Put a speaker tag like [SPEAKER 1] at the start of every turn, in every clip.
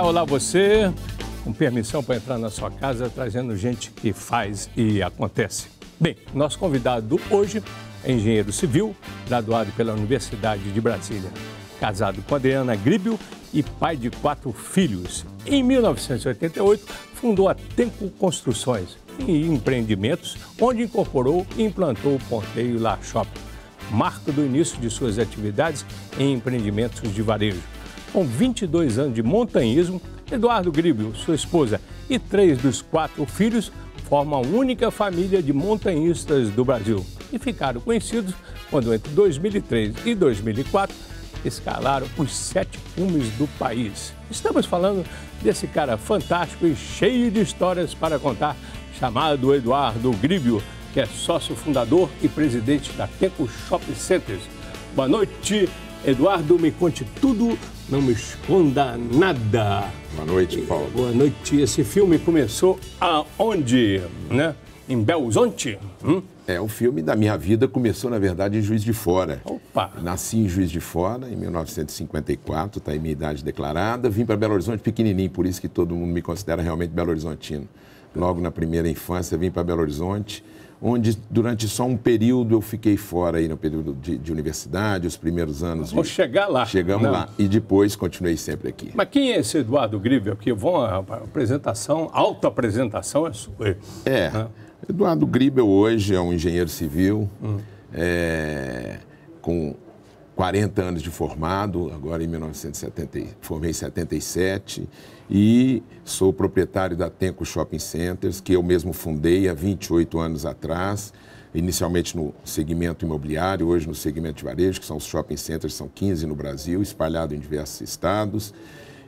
[SPEAKER 1] olá você. Com permissão para entrar na sua casa, trazendo gente que faz e acontece. Bem, nosso convidado hoje é engenheiro civil, graduado pela Universidade de Brasília. Casado com Adriana Gribel e pai de 4 filhos. Em 1988, fundou a Tenco Construções e Empreendimentos, onde incorporou e implantou o Ponteio Lar Shopping, marco do início de suas atividades em empreendimentos de varejo. Com 22 anos de montanhismo, Eduardo Gribel, sua esposa e 3 dos 4 filhos formam a única família de montanhistas do Brasil e ficaram conhecidos quando, entre 2003 e 2004, escalaram os 7 cumes do país. Estamos falando desse cara fantástico e cheio de histórias para contar, chamado Eduardo Gribel, que é sócio fundador e presidente da Tenco Shopping Centers. Boa noite, Eduardo, me conte tudo, não me esconda nada.
[SPEAKER 2] Boa noite, Paulo.
[SPEAKER 1] Boa noite. Esse filme começou aonde, né? Em Belo Horizonte?
[SPEAKER 2] O filme da minha vida começou, na verdade, em Juiz de Fora.
[SPEAKER 1] Opa!
[SPEAKER 2] Nasci em Juiz de Fora, em 1954, está aí minha idade declarada. Vim para Belo Horizonte pequenininho, por isso que todo mundo me considera realmente belo-horizontino. Logo na primeira infância, vim para Belo Horizonte, onde durante só um período eu fiquei fora aí no período de universidade, os primeiros anos.
[SPEAKER 1] Vou chegar lá.
[SPEAKER 2] Chegamos lá e depois continuei sempre aqui.
[SPEAKER 1] Mas quem é esse Eduardo Gribel aqui? A apresentação, autoapresentação é sua.
[SPEAKER 2] Eduardo Gribel hoje é um engenheiro civil, com 40 anos de formado, agora em 1970, formei em 77, e sou proprietário da Tenco Shopping Centers, que eu mesmo fundei há 28 anos atrás, inicialmente no segmento imobiliário, hoje no segmento de varejo, que são os shopping centers, são 15 no Brasil, espalhados em diversos estados.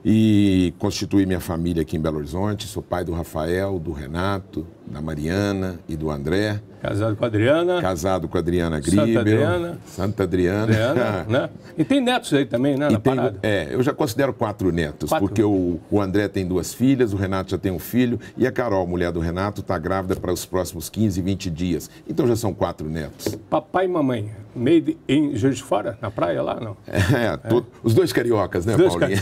[SPEAKER 2] E constituí minha família aqui em Belo Horizonte. Sou pai do Rafael, do Renato, da Mariana e do André.
[SPEAKER 1] Casado com a Adriana.
[SPEAKER 2] Casado com a Adriana Gribel. Santa Adriana.
[SPEAKER 1] Né? E tem netos aí também, né, na parada?
[SPEAKER 2] Eu já considero 4 netos, porque o André tem 2 filhas, o Renato já tem um filho, e a Carol, mulher do Renato, está grávida para os próximos 15, 20 dias. Então já são 4 netos.
[SPEAKER 1] Papai e mamãe, made em Juiz de Fora, na praia lá, não?
[SPEAKER 2] Os 2 cariocas, né, Paulinho?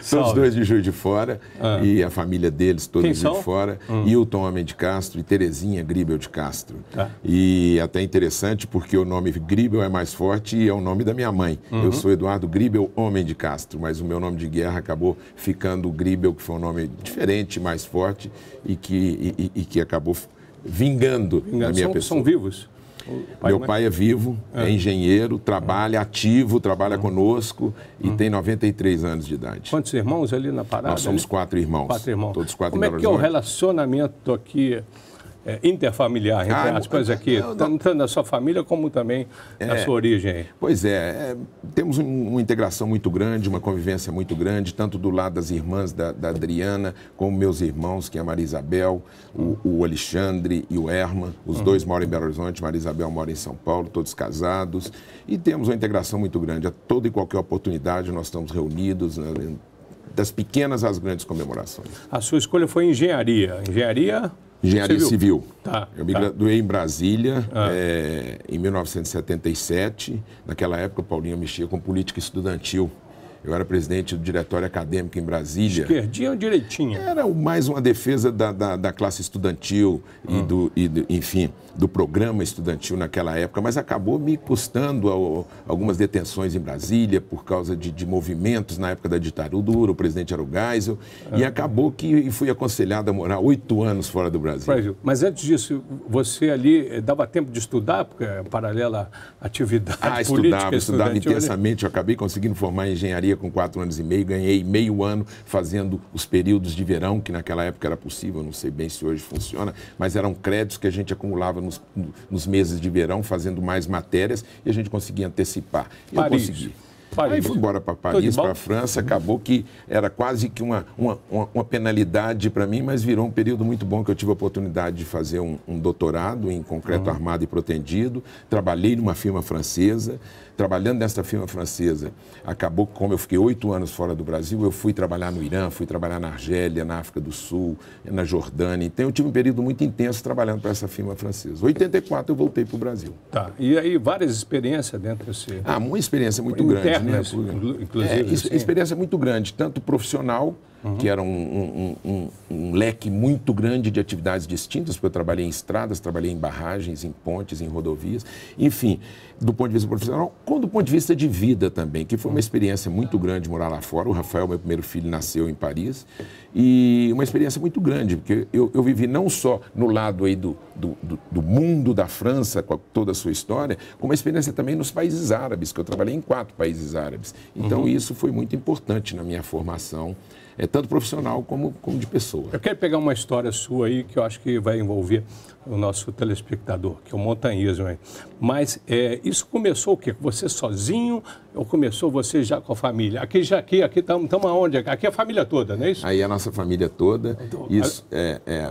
[SPEAKER 2] São os 2 de Juiz de Fora, e a família deles, todos de Juiz de Fora. Hilton Homem de Castro e Terezinha Gribel de Castro. E até interessante porque o nome Gribel é mais forte e é o nome da minha mãe. Eu sou Eduardo Gribel Homem de Castro, mas o meu nome de guerra acabou ficando Gribel, que foi um nome diferente, mais forte e que acabou vingando na minha pessoa.
[SPEAKER 1] São vivos?
[SPEAKER 2] Meu pai é vivo, é engenheiro, trabalha ativo, trabalha conosco e tem 93 anos de idade.
[SPEAKER 1] Quantos irmãos ali na parada?
[SPEAKER 2] Nós somos 4 irmãos.
[SPEAKER 1] 4 irmãos.
[SPEAKER 2] Todos 4
[SPEAKER 1] Como é que é o relacionamento aqui interfamiliar, entre aspas, aqui, tanto na sua família como também na sua origem?
[SPEAKER 2] Pois temos uma integração muito grande, uma convivência muito grande, tanto do lado das irmãs da Adriana, como meus irmãos, que é a Maria Isabel, o Alexandre e o Herman. Os 2 moram em Belo Horizonte, Maria Isabel mora em São Paulo, todos casados. E temos uma integração muito grande. A toda e qualquer oportunidade nós estamos reunidos, né, das pequenas às grandes comemorações.
[SPEAKER 1] A sua escolha foi engenharia?
[SPEAKER 2] Engenharia civil.
[SPEAKER 1] Eu
[SPEAKER 2] me graduei em Brasília em 1977. Naquela época, o Paulinho mexia com política estudantil. Eu era presidente do diretório acadêmico em Brasília.
[SPEAKER 1] Esquerdinha ou direitinha?
[SPEAKER 2] Era mais uma defesa da classe estudantil enfim, do programa estudantil naquela época, mas acabou me custando algumas detenções em Brasília por causa de movimentos na época da ditadura. O presidente era o Geisel, e acabou que fui aconselhado a morar 8 anos fora do Brasil.
[SPEAKER 1] Mas antes disso, você ali dava tempo de estudar, porque é paralela à atividade política?
[SPEAKER 2] Estudava intensamente. Eu acabei conseguindo formar em engenharia com 4 anos e meio, ganhei meio ano fazendo os períodos de verão, que naquela época era possível, não sei bem se hoje funciona, mas eram créditos que a gente acumulava nos meses de verão, fazendo mais matérias, e a gente conseguia antecipar. E eu consegui. Aí fui embora para Paris, para a França, acabou que era quase que uma penalidade para mim, mas virou um período muito bom que eu tive a oportunidade de fazer um doutorado em concreto armado e protendido, trabalhei numa firma francesa, trabalhando nessa firma francesa, acabou que, como eu fiquei 8 anos fora do Brasil, eu fui trabalhar no Irã, fui trabalhar na Argélia, na África do Sul, na Jordânia. Então, eu tive um período muito intenso trabalhando para essa firma francesa. Em 84, eu voltei para o Brasil.
[SPEAKER 1] Tá. E aí, várias experiências dentro desse...
[SPEAKER 2] Uma experiência muito grande.
[SPEAKER 1] Inclusive.
[SPEAKER 2] Experiência muito grande, tanto profissional, que era um leque muito grande de atividades distintas, porque eu trabalhei em estradas, trabalhei em barragens, em pontes, em rodovias, enfim, do ponto de vista profissional, como do ponto de vista de vida também, que foi uma experiência muito grande morar lá fora. O Rafael, meu primeiro filho, nasceu em Paris, e uma experiência muito grande, porque eu vivi não só no lado aí do mundo da França, com toda a sua história, como uma experiência também nos países árabes, que eu trabalhei em 4 países árabes. Então, isso foi muito importante na minha formação, tanto profissional como de pessoa.
[SPEAKER 1] Eu quero pegar uma história sua aí que eu acho que vai envolver o nosso telespectador, que é o montanhismo aí. Mas isso começou o quê? Você sozinho ou começou você já com a família? Aqui estamos aonde? Aqui é a família toda, não é isso?
[SPEAKER 2] Aí a nossa família toda. Isso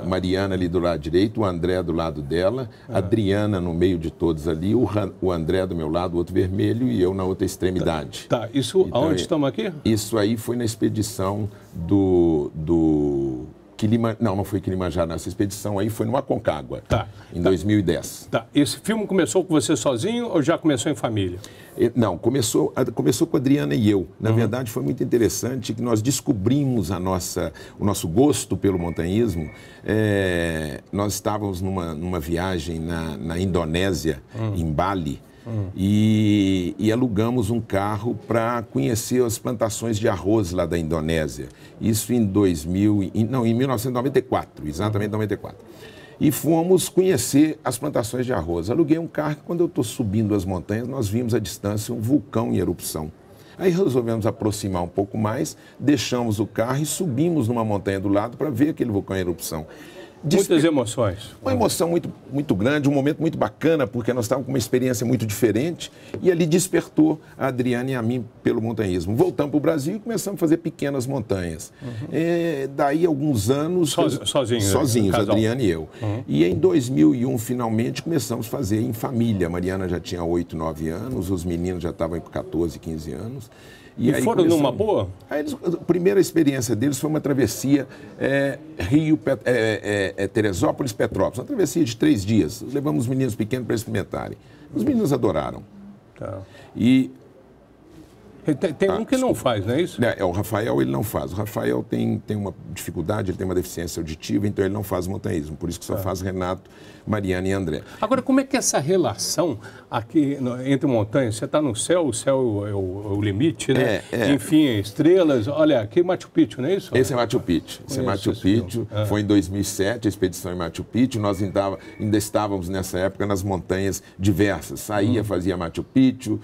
[SPEAKER 2] a Mariana ali do lado direito, o André do lado dela, a Adriana no meio de todos ali, o André do meu lado, o outro vermelho, e eu na outra extremidade.
[SPEAKER 1] Tá. Isso então, aonde estamos aqui?
[SPEAKER 2] Isso aí foi na expedição não foi Kilimanjaro, nessa expedição aí foi no Aconcagua, em 2010.
[SPEAKER 1] Tá. Esse filme começou com você sozinho ou já começou em família?
[SPEAKER 2] Não, começou com a Adriana e eu. Na verdade, foi muito interessante que nós descobrimos o nosso gosto pelo montanhismo. Nós estávamos numa viagem na Indonésia, em Bali, e alugamos um carro para conhecer as plantações de arroz lá da Indonésia. Isso em 1994, exatamente 94. E fomos conhecer as plantações de arroz. Aluguei um carro e quando eu estou subindo as montanhas, nós vimos à distância um vulcão em erupção. Aí resolvemos aproximar um pouco mais, deixamos o carro e subimos numa montanha do lado para ver aquele vulcão em erupção.
[SPEAKER 1] Muitas emoções.
[SPEAKER 2] Uma emoção muito, muito grande, um momento muito bacana, porque nós estávamos com uma experiência muito diferente e ali despertou a Adriana e a mim pelo montanhismo. Voltamos para o Brasil e começamos a fazer pequenas montanhas. Daí alguns anos... Sozinhos, Adriana e eu. E em 2001, finalmente, começamos a fazer em família. A Mariana já tinha 8, 9 anos, os meninos já estavam com 14, 15 anos.
[SPEAKER 1] E aí foram numa boa?
[SPEAKER 2] A primeira experiência deles foi uma travessia Teresópolis-Petrópolis, uma travessia de 3 dias. Levamos os meninos pequenos para experimentarem. Os meninos adoraram.
[SPEAKER 1] Tá.
[SPEAKER 2] E...
[SPEAKER 1] Tem um que não faz, não é isso?
[SPEAKER 2] O Rafael, ele não faz. O Rafael tem uma dificuldade, ele tem uma deficiência auditiva, então ele não faz montanhismo. Por isso que só faz Renato, Mariana e André.
[SPEAKER 1] Agora, como é que é essa relação aqui entre montanhas? Você está no céu, o céu é o limite, né? Enfim, estrelas. Olha, aqui é Machu Picchu, não é isso?
[SPEAKER 2] Esse é Machu Picchu. Esse é Machu Picchu. Foi em 2007, a expedição em Machu Picchu. Nós ainda estávamos, nessa época, nas montanhas diversas. Saía, fazia Machu Picchu.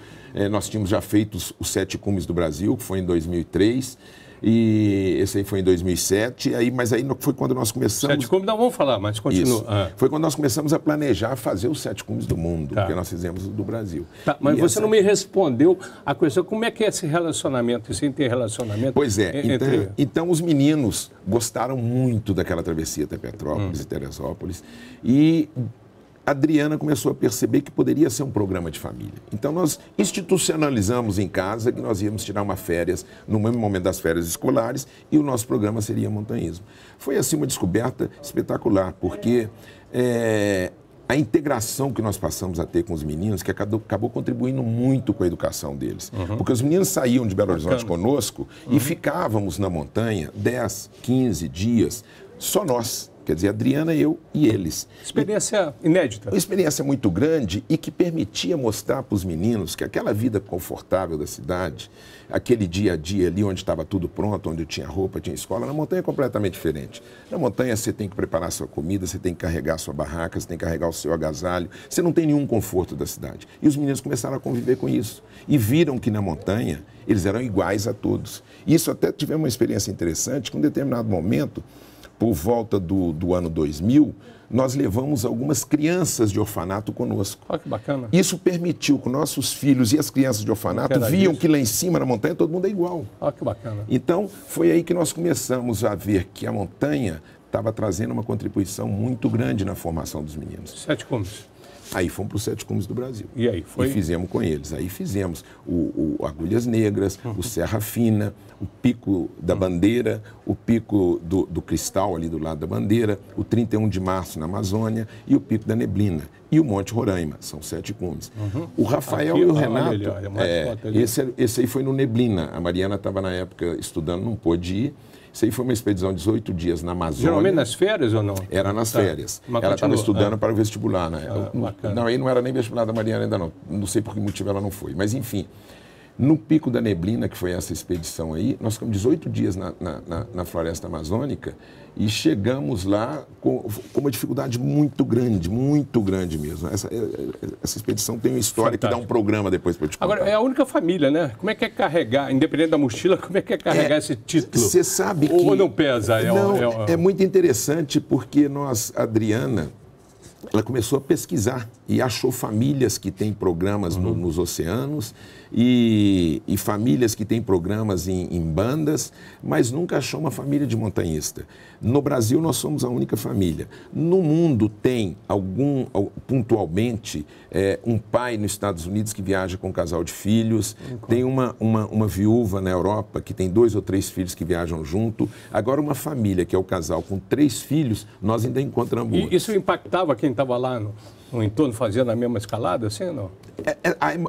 [SPEAKER 2] Nós tínhamos já feito os 7 cumes do Brasil, que foi em 2003, e esse aí foi em 2007, mas aí foi quando nós começamos...
[SPEAKER 1] 7 cumes não vamos falar, mas continua.
[SPEAKER 2] Foi quando nós começamos a planejar fazer os 7 cumes do mundo, que nós fizemos do Brasil.
[SPEAKER 1] Mas você não me respondeu a questão, como é que é esse relacionamento, esse interrelacionamento?
[SPEAKER 2] Pois é, então os meninos gostaram muito daquela travessia até Petrópolis e Teresópolis, e... a Adriana começou a perceber que poderia ser um programa de família. Então, nós institucionalizamos em casa que nós íamos tirar uma férias no mesmo momento das férias escolares e o nosso programa seria montanhismo. Foi, assim, uma descoberta espetacular, porque a integração que nós passamos a ter com os meninos, que acabou contribuindo muito com a educação deles. Porque os meninos saíam de Belo Horizonte conosco e ficávamos na montanha 10, 15 dias, só nós. Quer dizer, a Adriana, eu e eles.
[SPEAKER 1] Experiência inédita.
[SPEAKER 2] Uma experiência muito grande e que permitia mostrar para os meninos que aquela vida confortável da cidade, aquele dia a dia ali onde estava tudo pronto, onde tinha roupa, tinha escola, na montanha é completamente diferente. Na montanha você tem que preparar sua comida, você tem que carregar sua barraca, você tem que carregar o seu agasalho, você não tem nenhum conforto da cidade. E os meninos começaram a conviver com isso. E viram que na montanha eles eram iguais a todos. Isso até tivemos uma experiência interessante, que em um determinado momento... por volta do ano 2000, nós levamos algumas crianças de orfanato conosco.
[SPEAKER 1] Olha que bacana.
[SPEAKER 2] Isso permitiu que nossos filhos e as crianças de orfanato viam que lá em cima, na montanha, todo mundo é igual.
[SPEAKER 1] Olha que bacana.
[SPEAKER 2] Então, foi aí que nós começamos a ver que a montanha estava trazendo uma contribuição muito grande na formação dos meninos.
[SPEAKER 1] 7 cumes.
[SPEAKER 2] Aí fomos para os 7 cumes do Brasil.
[SPEAKER 1] E aí? Foi?
[SPEAKER 2] E fizemos com eles. Aí fizemos o Agulhas Negras, o Serra Fina, o Pico da Bandeira, o Pico do Cristal ali do lado da Bandeira, o 31 de Março na Amazônia e o Pico da Neblina. E o Monte Roraima, são 7 cumes. O Rafael e o Renato, esse aí foi no Neblina. A Mariana estava na época estudando, não pôde ir. Isso aí foi uma expedição de 18 dias na Amazônia.
[SPEAKER 1] Geralmente nas férias ou não?
[SPEAKER 2] Era nas férias. Ela estava estudando para o vestibular, né? Não, aí não era nem vestibular da Mariana ainda não. Não sei por que motivo ela não foi. Mas, enfim, no Pico da Neblina, que foi essa expedição aí, nós ficamos 18 dias na floresta amazônica e chegamos lá com uma dificuldade muito grande mesmo. Essa expedição tem uma história que dá um programa depois para eu te contar.
[SPEAKER 1] Agora, é a única família, né? Como é que é carregar, independente da mochila, como é que é carregar esse título?
[SPEAKER 2] Você sabe que...
[SPEAKER 1] Ou não pesa?
[SPEAKER 2] É muito interessante porque Adriana, ela começou a pesquisar e achou famílias que têm programas nos oceanos e famílias que têm programas em bandas, mas nunca achou uma família de montanhista. No Brasil, nós somos a única família. No mundo, tem pontualmente, um pai nos Estados Unidos que viaja com um casal de filhos, tem uma viúva na Europa que tem 2 ou 3 filhos que viajam junto. Agora, uma família que é o casal com 3 filhos, nós ainda encontramos.
[SPEAKER 1] E isso impactava quem estava lá no entorno fazendo a mesma escalada, assim ou não?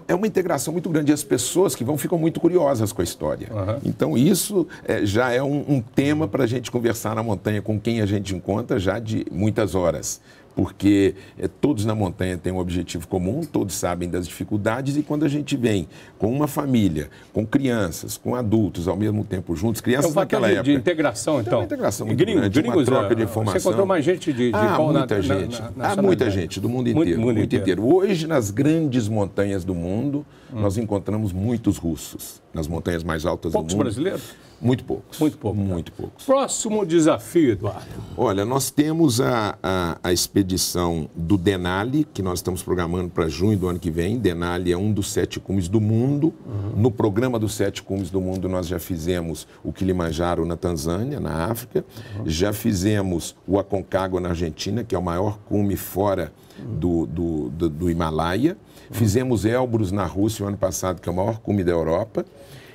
[SPEAKER 2] É uma integração muito grande e as pessoas que vão ficam muito curiosas com a história. Então, isso já é um tema para a gente conversar na montanha com quem a gente encontra já de muitas horas. Porque todos na montanha têm um objetivo comum, todos sabem das dificuldades e quando a gente vem com uma família, com crianças, com adultos ao mesmo tempo juntos, crianças naquela época...
[SPEAKER 1] de integração, então.
[SPEAKER 2] Uma integração muito grande, uma troca de informação.
[SPEAKER 1] Você encontrou mais gente de qual
[SPEAKER 2] muita gente. Muita gente, do mundo inteiro. Mundo inteiro. Hoje, nas grandes montanhas do mundo, nós encontramos muitos russos, nas montanhas mais altas do mundo.
[SPEAKER 1] Poucos brasileiros?
[SPEAKER 2] Muito poucos.
[SPEAKER 1] Muito pouco.
[SPEAKER 2] Muito poucos.
[SPEAKER 1] Próximo desafio, Eduardo.
[SPEAKER 2] Olha, nós temos a expedição do Denali, que nós estamos programando para junho do ano que vem. Denali é um dos 7 cumes do mundo. No programa dos 7 cumes do mundo, nós já fizemos o Kilimanjaro na Tanzânia, na África. Já fizemos o Aconcagua na Argentina, que é o maior cume fora do Himalaia. Fizemos Elbrus na Rússia o ano passado, que é o maior cume da Europa.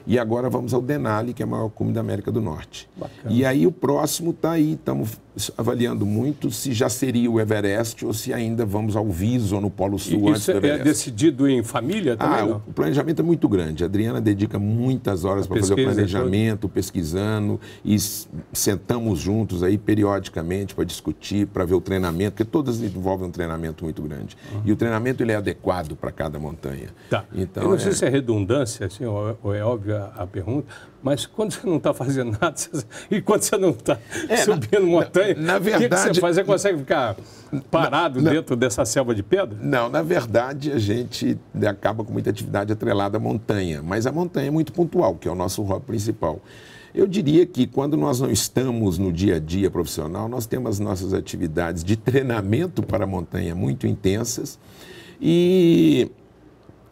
[SPEAKER 2] E agora vamos ao Denali, que é o maior cume da América do Norte.
[SPEAKER 1] Bacana.
[SPEAKER 2] E aí o próximo está aí, estamos avaliando muito se já seria o Everest ou se ainda vamos ao Viso no Polo Sul antes do Everest.
[SPEAKER 1] É decidido em família também?
[SPEAKER 2] O planejamento é muito grande. A Adriana dedica muitas horas para fazer o planejamento, pesquisando, e sentamos juntos aí periodicamente para discutir, para ver o treinamento, porque todas envolvem um treinamento muito grande. E o treinamento ele é adequado para cada montanha.
[SPEAKER 1] Tá.
[SPEAKER 2] Então,
[SPEAKER 1] eu não sei se é redundância, assim, ou é óbvia a pergunta, mas quando você não está fazendo nada e quando você não está subindo montanha,
[SPEAKER 2] na verdade,
[SPEAKER 1] o que você faz? Você consegue ficar parado dentro dessa selva de pedra?
[SPEAKER 2] Não, na verdade a gente acaba com muita atividade atrelada à montanha, mas a montanha é muito pontual, que é o nosso hobby principal. Eu diria que quando nós não estamos no dia a dia profissional, nós temos as nossas atividades de treinamento para a montanha muito intensas e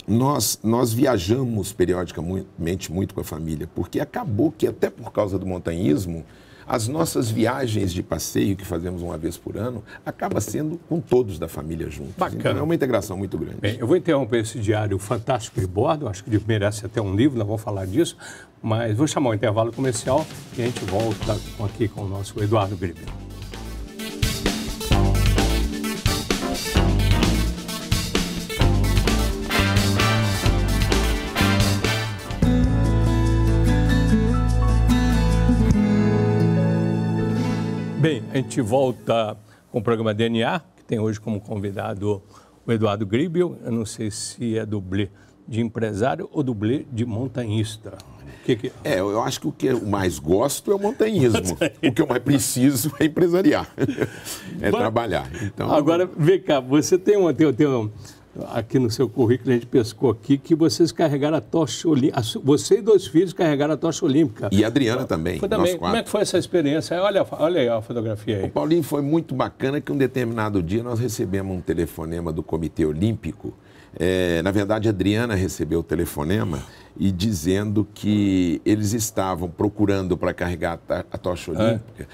[SPEAKER 2] nós viajamos periodicamente muito com a família, porque acabou que até por causa do montanhismo, as nossas viagens de passeio que fazemos uma vez por ano acaba sendo com todos da família juntos.
[SPEAKER 1] Bacana.
[SPEAKER 2] Então é uma integração muito grande.
[SPEAKER 1] Bem, eu vou interromper esse diário fantástico de bordo, acho que merece até um livro, nós vamos falar disso, mas vou chamar o intervalo comercial e a gente volta aqui com o nosso Eduardo Gribel. Bem, a gente volta com o programa DNA, que tem hoje como convidado o Eduardo Gribel. Eu não sei se é dublê de empresário ou dublê de montanhista.
[SPEAKER 2] Eu acho que o que eu mais gosto é o montanhismo. O que eu mais preciso é empresariar, trabalhar. Então,
[SPEAKER 1] agora, vem cá, você tem aqui no seu currículo, a gente pescou aqui, que vocês carregaram a tocha olímpica. Você e 2 filhos carregaram a tocha olímpica.
[SPEAKER 2] E a Adriana também.
[SPEAKER 1] Como é que foi essa experiência? Olha aí a fotografia aí.
[SPEAKER 2] O Paulinho, foi muito bacana que um determinado dia nós recebemos um telefonema do Comitê Olímpico. Na verdade, a Adriana recebeu o telefonema e dizendo que eles estavam procurando para carregar a tocha olímpica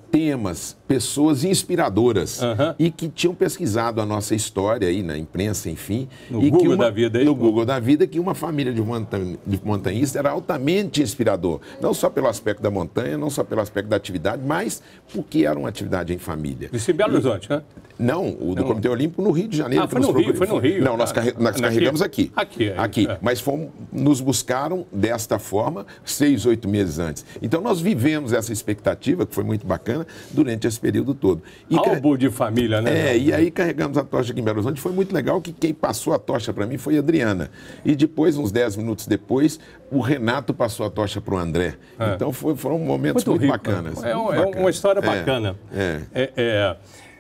[SPEAKER 2] temas, pessoas inspiradoras e que tinham pesquisado a nossa história aí na imprensa, enfim.
[SPEAKER 1] No Google da vida aí?
[SPEAKER 2] No Google da vida, que uma família de montanhistas era altamente inspirador. Não só pelo aspecto da montanha, não só pelo aspecto da atividade, mas porque era uma atividade em família.
[SPEAKER 1] Isso em Belo Horizonte, né?
[SPEAKER 2] Não, o do Comitê Olímpico no Rio de Janeiro.
[SPEAKER 1] Foi no Rio.
[SPEAKER 2] Não, nós carregamos aqui.
[SPEAKER 1] Aqui.
[SPEAKER 2] Mas nos buscaram desta forma 6, 8 meses antes. Então nós vivemos essa expectativa, que foi muito bacana, durante esse período todo.
[SPEAKER 1] Álbum de família, né?
[SPEAKER 2] E aí carregamos a tocha aqui em Belo Horizonte. Foi muito legal que quem passou a tocha para mim foi a Adriana. E depois, uns 10 minutos depois, o Renato passou a tocha para o André. Então foram momentos muito bacanas.
[SPEAKER 1] É uma história bacana.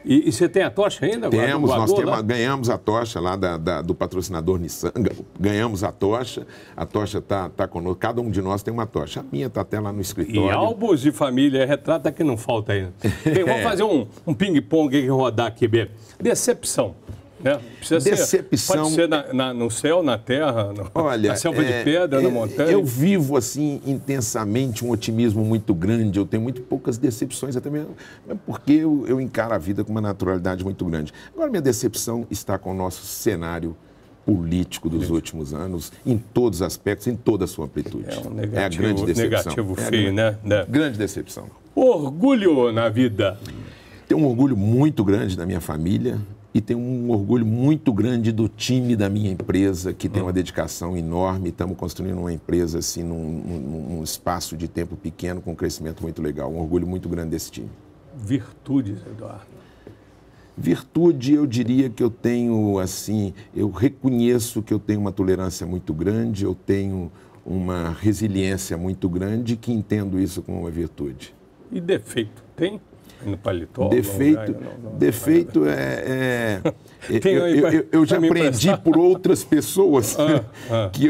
[SPEAKER 1] E você tem a tocha ainda?
[SPEAKER 2] Ganhamos a tocha lá do patrocinador Nissan, ganhamos a tocha está conosco, cada um de nós tem uma tocha, a minha está até lá no escritório.
[SPEAKER 1] E álbuns de família, retrata que não falta ainda. Bem, vamos fazer um ping-pong e rodar aqui, B. Decepção. Né?
[SPEAKER 2] Decepção.
[SPEAKER 1] Pode ser no céu, na terra, na selva de pedra, na montanha.
[SPEAKER 2] Eu vivo assim intensamente um otimismo muito grande, eu tenho muito poucas decepções, até mesmo porque eu encaro a vida com uma naturalidade muito grande. Agora, minha decepção está com o nosso cenário político dos últimos anos, em todos os aspectos, em toda a sua amplitude. É a grande decepção.
[SPEAKER 1] Negativo feio, né?
[SPEAKER 2] Grande decepção.
[SPEAKER 1] Orgulho na vida.
[SPEAKER 2] Tenho um orgulho muito grande da minha família. E tenho um orgulho muito grande do time da minha empresa, que tem uma dedicação enorme. Estamos construindo uma empresa assim, num espaço de tempo pequeno, com um crescimento muito legal. Um orgulho muito grande desse time.
[SPEAKER 1] Virtudes, Eduardo?
[SPEAKER 2] Virtude, eu diria que eu tenho, assim, eu reconheço que eu tenho uma tolerância muito grande, eu tenho uma resiliência muito grande, que entendo isso como uma virtude.
[SPEAKER 1] E defeito, tem? No paletó?
[SPEAKER 2] Defeito eu já aprendi por outras pessoas que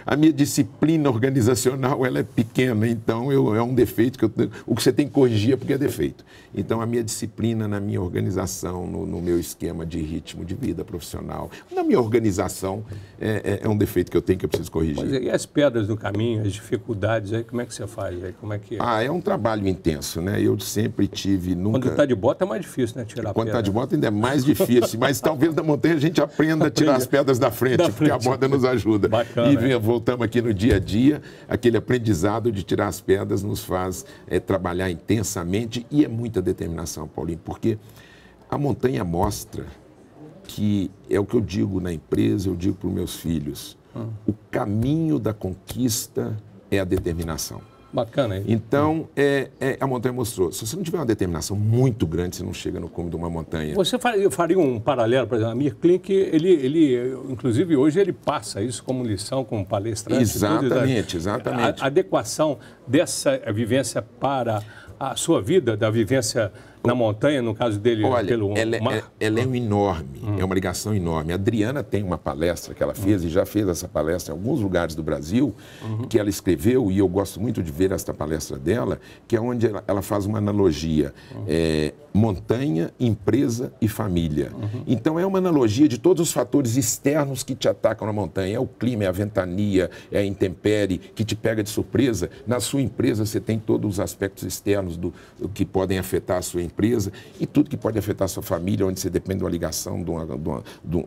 [SPEAKER 2] a minha disciplina organizacional ela é pequena, então é um defeito que o que você tem que corrigir é porque é defeito. Então a minha disciplina na minha organização, no meu esquema de ritmo de vida profissional, na minha organização é um defeito que eu tenho que eu preciso corrigir.
[SPEAKER 1] Mas e as pedras do caminho, as dificuldades, aí como é que você faz? Aí, como é que
[SPEAKER 2] é um trabalho intenso, né? Eu sempre tive
[SPEAKER 1] Quando está de bota é mais difícil, né? Tirar
[SPEAKER 2] Quando está de bota ainda é mais difícil, mas talvez na montanha a gente aprenda a tirar as pedras da frente, porque a bota nos ajuda.
[SPEAKER 1] Bacana,
[SPEAKER 2] voltamos aqui no dia a dia, aquele aprendizado de tirar as pedras nos faz trabalhar intensamente e é muita determinação, Paulinho, porque a montanha mostra que, é o que eu digo na empresa, eu digo para os meus filhos, o caminho da conquista é a determinação.
[SPEAKER 1] Bacana, hein?
[SPEAKER 2] Então, a montanha mostrou. Se você não tiver uma determinação muito grande, você não chega no cume de uma montanha.
[SPEAKER 1] Você faria um paralelo, por exemplo, a Mir Klink, inclusive hoje, ele passa isso como lição, como palestrante.
[SPEAKER 2] Exatamente.
[SPEAKER 1] A adequação dessa vivência para a sua vida, da vivência na montanha, no caso dele, pelo mar?
[SPEAKER 2] Ela é enorme, é uma ligação enorme. A Adriana tem uma palestra que ela fez, e já fez essa palestra em alguns lugares do Brasil, que ela escreveu, e eu gosto muito de ver esta palestra dela, que é onde ela faz uma analogia, montanha, empresa e família. Então, é uma analogia de todos os fatores externos que te atacam na montanha. É o clima, é a ventania, é a intempérie, que te pega de surpresa. Na sua empresa, você tem todos os aspectos externos do que podem afetar a sua empresa e tudo que pode afetar a sua família, onde você depende de uma ligação, de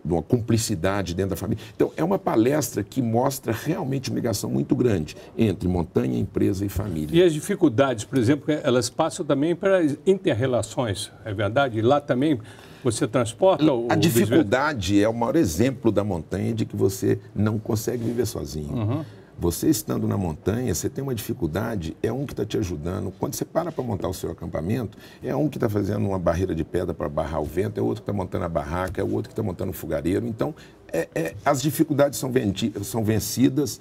[SPEAKER 2] uma cumplicidade dentro da família. Então, é uma palestra que mostra realmente uma ligação muito grande entre montanha, empresa e família.
[SPEAKER 1] E as dificuldades, por exemplo, elas passam também para inter-relações, é verdade? E lá também você transporta
[SPEAKER 2] a dificuldade é o maior exemplo da montanha de que você não consegue viver sozinho. Você estando na montanha, você tem uma dificuldade, é um que está te ajudando. Quando você para montar o seu acampamento, é um que está fazendo uma barreira de pedra para barrar o vento, é outro que está montando a barraca, é outro que está montando o fogareiro. Então, as dificuldades são vencidas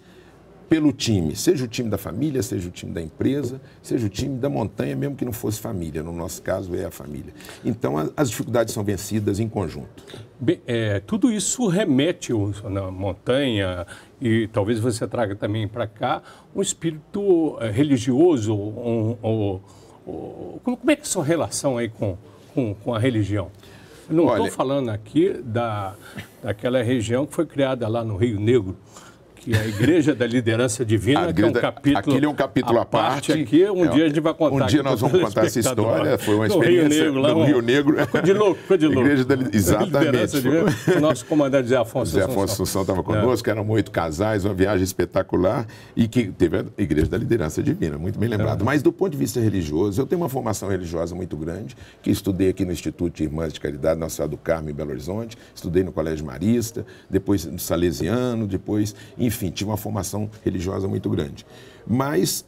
[SPEAKER 2] pelo time, seja o time da família, seja o time da empresa, seja o time da montanha, mesmo que não fosse família. No nosso caso, é a família. Então, as dificuldades são vencidas em conjunto.
[SPEAKER 1] Bem, tudo isso remete na montanha e talvez você traga também para cá um espírito religioso. Como é que é a sua relação aí com a religião? Eu não estou falando aqui daquela região que foi criada lá no Rio Negro, E a Igreja da Liderança Divina, que é um capítulo...
[SPEAKER 2] Aquele é um capítulo à parte.
[SPEAKER 1] Aqui, dia a gente vai contar.
[SPEAKER 2] Um dia nós vamos contar essa história. Foi uma experiência no Rio Negro.
[SPEAKER 1] Ficou de louco.
[SPEAKER 2] Igreja da Exatamente.
[SPEAKER 1] O nosso comandante Zé Afonso
[SPEAKER 2] Assunção estava conosco, eram 8 casais, uma viagem espetacular, e que teve a Igreja da Liderança Divina, muito bem lembrado. Mas do ponto de vista religioso, eu tenho uma formação religiosa muito grande, que estudei aqui no Instituto de Irmãs de Caridade, Nossa Senhora do Carmo, em Belo Horizonte, estudei no Colégio Marista, depois no Salesiano, depois, enfim, tive uma formação religiosa muito grande. Mas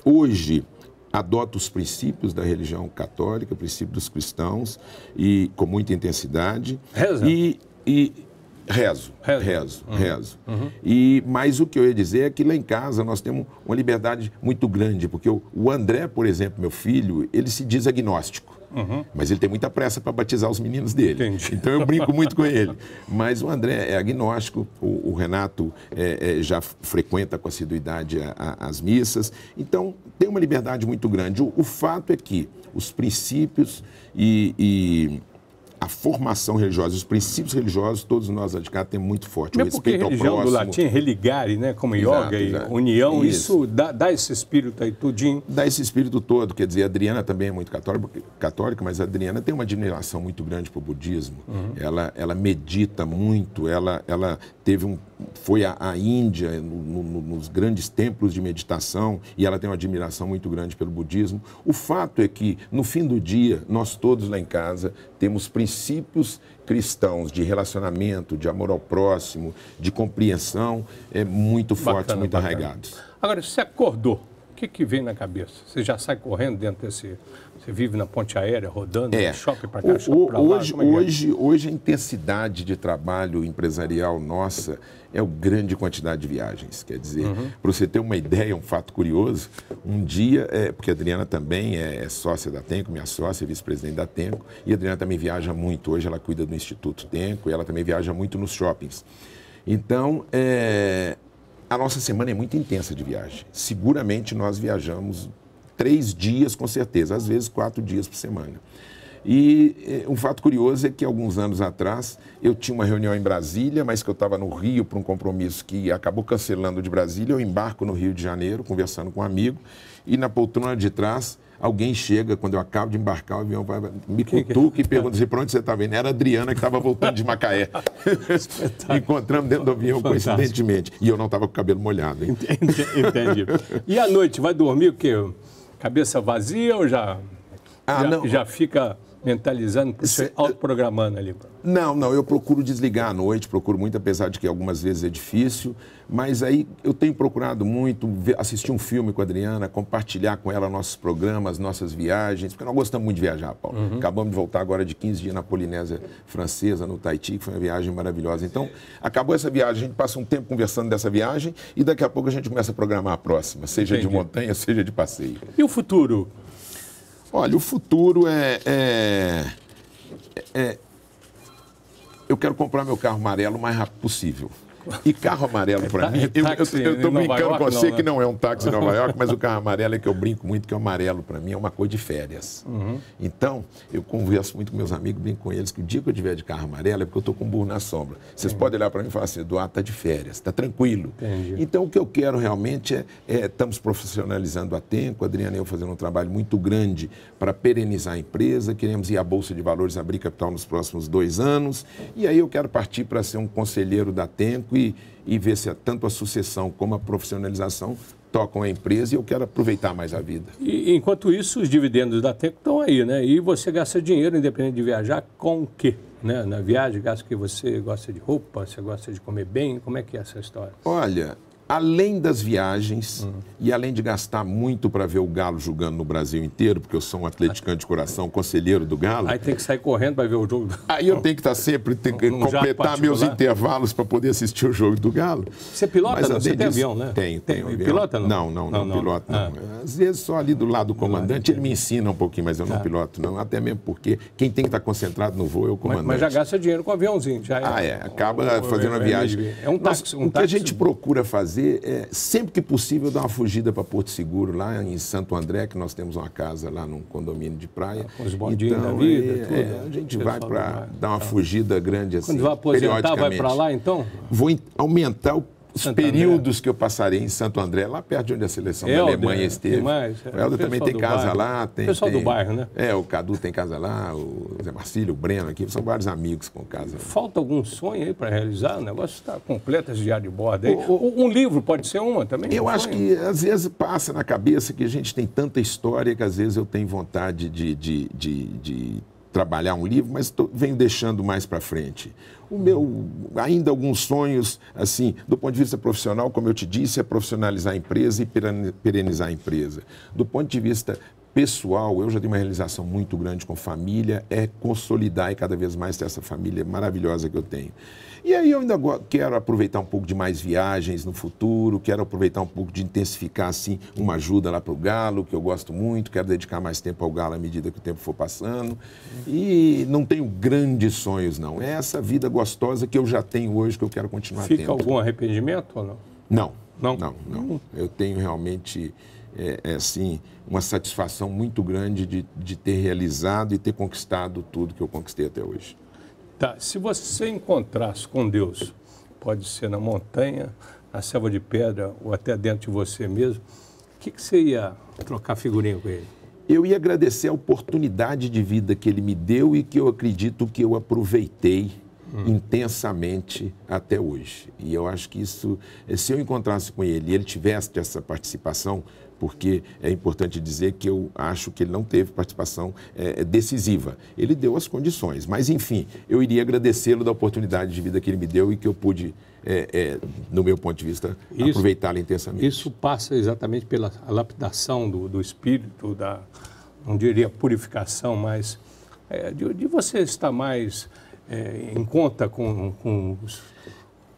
[SPEAKER 2] hoje adoto os princípios da religião católica, princípios dos cristãos, e com muita intensidade.
[SPEAKER 1] Reza?
[SPEAKER 2] Rezo.
[SPEAKER 1] Uhum.
[SPEAKER 2] Mas o que eu ia dizer é que lá em casa nós temos uma liberdade muito grande, porque o André, por exemplo, meu filho, ele se diz agnóstico. Uhum. Mas ele tem muita pressa para batizar os meninos dele.
[SPEAKER 1] Entendi.
[SPEAKER 2] Então eu brinco muito com ele. Mas o André é agnóstico, o Renato já frequenta com assiduidade as missas. Então tem uma liberdade muito grande. O fato é que os princípios e a formação religiosa, os princípios religiosos, todos nós lá de cá temos muito forte. O respeito ao próximo.
[SPEAKER 1] Religião do latim é religare, né? Como yoga e união, isso dá esse espírito aí tudinho.
[SPEAKER 2] Dá esse espírito todo, quer dizer, a Adriana também é muito católica, mas a Adriana tem uma admiração muito grande para o budismo. Uhum. Ela medita muito, ela foi à Índia, nos grandes templos de meditação, e ela tem uma admiração muito grande pelo budismo. O fato é que, no fim do dia, nós todos lá em casa temos princípios cristãos de relacionamento, de amor ao próximo, de compreensão, muito fortes, muito arraigados.
[SPEAKER 1] Agora, você acordou, o que vem na cabeça? Você já sai correndo dentro desse... Você vive na ponte aérea, rodando, shopping para cá, shopping para lá?
[SPEAKER 2] Hoje a intensidade de trabalho empresarial nossa é a grande quantidade de viagens. Quer dizer, para você ter uma ideia, um fato curioso, um dia, porque a Adriana também é sócia da Tenco, minha sócia, vice-presidente da Tenco, e a Adriana também viaja muito. Hoje ela cuida do Instituto Tenco e ela também viaja muito nos shoppings. Então, a nossa semana é muito intensa de viagem. Seguramente nós viajamos 3 dias, com certeza, às vezes 4 dias por semana. E um fato curioso é que, alguns anos atrás, eu tinha uma reunião em Brasília, mas que eu estava no Rio para um compromisso que acabou cancelando de Brasília. Eu embarco no Rio de Janeiro, conversando com um amigo, e na poltrona de trás, alguém chega, quando eu acabo de embarcar, o avião me cutuca e pergunta assim, para onde você está vendo? Era a Adriana, que estava voltando de Macaé. Encontramos dentro do avião, coincidentemente. E eu não estava com o cabelo molhado. Hein?
[SPEAKER 1] Entendi. E à noite, vai dormir o quê? Cabeça vazia ou já fica mentalizando, autoprogramando ali?
[SPEAKER 2] Não, eu procuro desligar à noite, procuro muito, apesar de que algumas vezes é difícil, mas aí eu tenho procurado muito assistir um filme com a Adriana, compartilhar com ela nossos programas, nossas viagens, porque nós gostamos muito de viajar, Paulo. Acabamos de voltar agora de 15 dias na Polinésia Francesa, no Tahiti, que foi uma viagem maravilhosa. Então, acabou essa viagem, a gente passa um tempo conversando dessa viagem e daqui a pouco a gente começa a programar a próxima, seja de montanha, seja de passeio.
[SPEAKER 1] E o futuro?
[SPEAKER 2] Olha, o futuro eu quero comprar meu carro amarelo o mais rápido possível. E carro amarelo, para mim, eu estou brincando com você que não é um táxi em Nova York, mas o carro amarelo é que eu brinco muito, que o amarelo, para mim, é uma cor de férias. Então, eu converso muito com meus amigos, brinco com eles, que o dia que eu tiver de carro amarelo é porque eu estou com um burro na sombra. Vocês podem olhar para mim e falar assim, Eduardo, está de férias, está tranquilo.
[SPEAKER 1] Entendi.
[SPEAKER 2] Então, o que eu quero realmente estamos profissionalizando a Tenco, a Adriana e eu fazendo um trabalho muito grande para perenizar a empresa, queremos ir à Bolsa de Valores, abrir capital nos próximos 2 anos, e aí eu quero partir para ser um conselheiro da Tenco e ver se tanto a sucessão como a profissionalização tocam a empresa, e eu quero aproveitar mais a vida.
[SPEAKER 1] E, enquanto isso, os dividendos da Tenco estão aí, né? E você gasta dinheiro, independente de viajar, com o quê? Né? Na viagem, gasta que você gosta de roupa, você gosta de comer bem, como é que é essa história?
[SPEAKER 2] Olha, além das viagens e além de gastar muito para ver o Galo jogando no Brasil inteiro, porque eu sou um atleticano de coração, conselheiro do Galo.
[SPEAKER 1] Aí tem que sair correndo para ver o jogo.
[SPEAKER 2] Aí eu tenho que estar sempre, completar meus intervalos para poder assistir o jogo do Galo.
[SPEAKER 1] Você pilota? Mas, não? Você tem avião, né?
[SPEAKER 2] Tenho avião.
[SPEAKER 1] Pilota não?
[SPEAKER 2] Não piloto não. Às vezes só ali do lado do comandante, ele me ensina um pouquinho, mas eu não piloto não. Até mesmo porque quem tem que estar concentrado no voo é o comandante.
[SPEAKER 1] Mas já gasta dinheiro com o aviãozinho. Já
[SPEAKER 2] acaba fazendo a viagem.
[SPEAKER 1] É um táxi.
[SPEAKER 2] O que a gente procura fazer sempre que possível, dar uma fugida para Porto Seguro, lá em Santo André, que nós temos uma casa lá num condomínio de praia.
[SPEAKER 1] Com os bondinhos da vida, tudo.
[SPEAKER 2] A gente vai para dar uma fugida grande assim.
[SPEAKER 1] Quando vai aposentar, vai para lá, então?
[SPEAKER 2] Vou aumentar os períodos que eu passarei em Santo André, lá perto de onde a seleção da Alemanha esteve. O Helder também tem casa lá.
[SPEAKER 1] O pessoal do bairro, né?
[SPEAKER 2] O Cadu tem casa lá, o Zé Marcílio, o Breno aqui, são vários amigos com casa.
[SPEAKER 1] Falta algum sonho aí para realizar? O negócio está completo, esse diário de bordo aí. Um livro pode ser uma também?
[SPEAKER 2] Eu acho que às vezes passa na cabeça que a gente tem tanta história que às vezes eu tenho vontade de trabalhar um livro, mas venho deixando mais para frente. Ainda alguns sonhos, assim, do ponto de vista profissional, como eu te disse, é profissionalizar a empresa e perenizar a empresa. Do ponto de vista pessoal, eu já tenho uma realização muito grande com família, é consolidar e cada vez mais ter essa família maravilhosa que eu tenho. E aí eu ainda quero aproveitar um pouco de mais viagens no futuro, quero aproveitar um pouco de intensificar, assim, uma ajuda lá para o Galo, que eu gosto muito, quero dedicar mais tempo ao Galo à medida que o tempo for passando. E não tenho grandes sonhos, não. É essa vida gostosa que eu já tenho hoje, que eu quero continuar tendo.
[SPEAKER 1] Fica algum arrependimento ou não?
[SPEAKER 2] Não. Eu tenho realmente, assim, uma satisfação muito grande de ter realizado e ter conquistado tudo que eu conquistei até hoje.
[SPEAKER 1] Tá, se você encontrasse com Deus, pode ser na montanha, na selva de pedra ou até dentro de você mesmo, o que você ia trocar figurinha com ele?
[SPEAKER 2] Eu ia agradecer a oportunidade de vida que ele me deu e que eu acredito que eu aproveitei intensamente até hoje. E eu acho que isso, se eu encontrasse com ele e ele tivesse essa participação, porque é importante dizer que eu acho que ele não teve participação decisiva. Ele deu as condições, mas enfim, eu iria agradecê-lo da oportunidade de vida que ele me deu e que eu pude, no meu ponto de vista, aproveitá-la intensamente.
[SPEAKER 1] Isso passa exatamente pela lapidação do espírito, não diria purificação, mas de você estar mais em conta com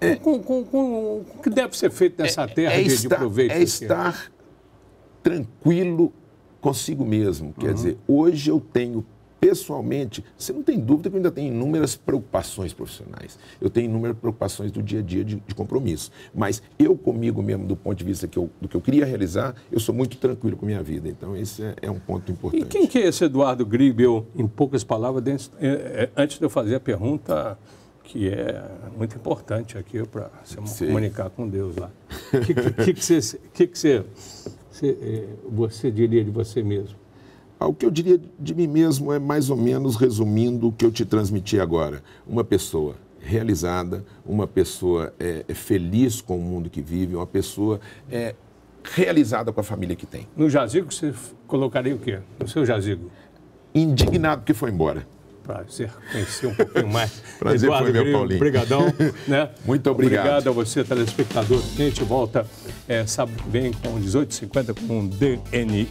[SPEAKER 1] o que deve ser feito nessa terra de proveito.
[SPEAKER 2] Estar tranquilo consigo mesmo. Quer dizer, hoje eu tenho, pessoalmente, você não tem dúvida que eu ainda tenho inúmeras preocupações profissionais. Eu tenho inúmeras preocupações do dia a dia de compromisso. Mas eu comigo mesmo, do ponto de vista do que eu queria realizar, eu sou muito tranquilo com a minha vida. Então, esse é um ponto importante.
[SPEAKER 1] E quem que é esse Eduardo Gribel, em poucas palavras, antes de eu fazer a pergunta que é muito importante aqui para você comunicar com Deus lá. O que você diria de você mesmo?
[SPEAKER 2] O que eu diria de mim mesmo é mais ou menos, resumindo, o que eu te transmiti agora. Uma pessoa realizada, uma pessoa feliz com o mundo que vive, uma pessoa realizada com a família que tem.
[SPEAKER 1] No jazigo você colocaria o quê? No seu jazigo?
[SPEAKER 2] Indignado que foi embora.
[SPEAKER 1] Prazer conhecer um pouquinho mais.
[SPEAKER 2] Prazer
[SPEAKER 1] Eduardo
[SPEAKER 2] foi meu,
[SPEAKER 1] Gribel,
[SPEAKER 2] Paulinho.
[SPEAKER 1] Obrigadão. Né?
[SPEAKER 2] Muito obrigado.
[SPEAKER 1] Obrigado a você, telespectador. A gente volta sábado que vem com 18h50 com DNA.